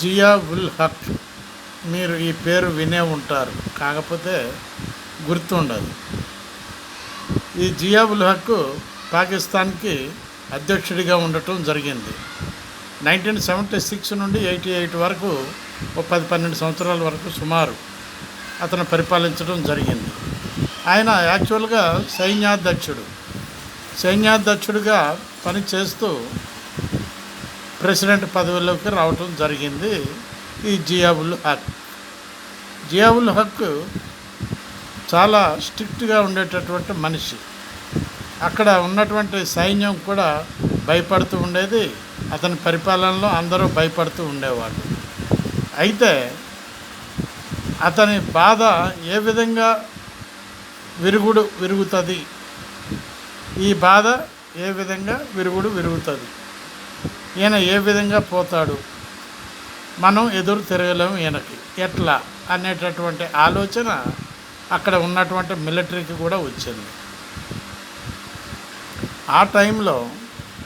జియా ఉల్ హక్. మీరు ఈ పేరు వినే ఉంటారు, కాకపోతే గుర్తుండదు. ఈ జియా ఉల్ హక్ పాకిస్తాన్కి అధ్యక్షుడిగా ఉండటం జరిగింది. 1976 నుండి 88 వరకు, ఓ 10-12 సంవత్సరాల వరకు సుమారు అతను పరిపాలించడం జరిగింది. ఆయన యాక్చువల్గా సైన్యాధ్యక్షుడిగా పనిచేస్తూ ప్రెసిడెంట్ పదవిలోకి రావటం జరిగింది ఈ జియా ఉల్ హక్. జియా ఉల్ హక్ చాలా స్ట్రిక్ట్గా ఉండేటటువంటి మనిషి. అక్కడ ఉన్నటువంటి సైన్యం కూడా భయపడుతూ ఉండేది. అతని పరిపాలనలో అందరూ భయపడుతూ ఉండేవాళ్ళు. అయితే అతని బాధ ఏ విధంగా విరుగుతుంది, ఈ బాధ ఏ విధంగా విరుగుతుంది, ఈయన ఏ విధంగా పోతాడు, మనం ఎదురు తిరగలేము ఈయనకి ఎట్లా అనేటటువంటి ఆలోచన అక్కడ ఉన్నటువంటి మిలిటరీకి కూడా వచ్చింది. ఆ టైంలో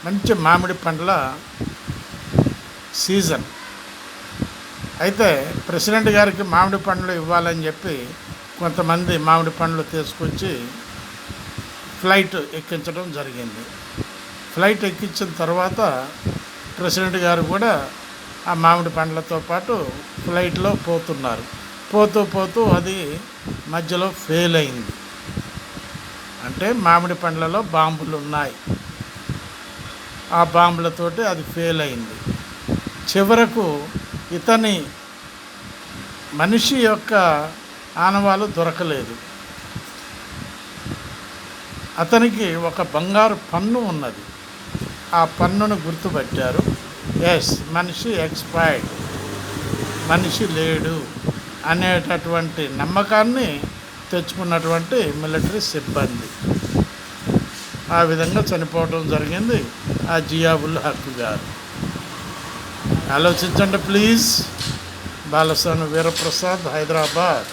మంచి మామిడి పండ్ల సీజన్. అయితే ప్రెసిడెంట్ గారికి మామిడి పండ్లు ఇవ్వాలని చెప్పి కొంతమంది మామిడి పండ్లు తీసుకొచ్చి ఫ్లైట్ ఎక్కించడం జరిగింది. ఫ్లైట్ ఎక్కించిన తర్వాత ప్రెసిడెంట్ గారు కూడా ఆ మామిడి పండ్లతో పాటు ఫ్లైట్లో పోతున్నారు. పోతూ అది మధ్యలో ఫెయిల్ అయింది. అంటే మామిడి పండ్లలో బాంబులు ఉన్నాయి, ఆ బాంబులతోటి అది ఫెయిల్ అయింది. చివరకు ఇతని మనిషి యొక్క ఆనవాలు దొరకలేదు. అతనికి ఒక బంగారు పన్ను ఉన్నది. ఆ పన్నును గుర్తుపట్టారు. ఎస్, మనిషి ఎక్స్పైర్డ్, మనిషి లేడు అనేటటువంటి నమ్మకాన్ని తెచ్చుకున్నటువంటి మిలిటరీ సిబ్బంది ఆ విధంగా చనిపోవడం జరిగింది ఆ జియా ఉల్ హక్ గారు. ఆలోచించండి ప్లీజ్. బాలసాని వీరప్రసాద్, హైదరాబాద్.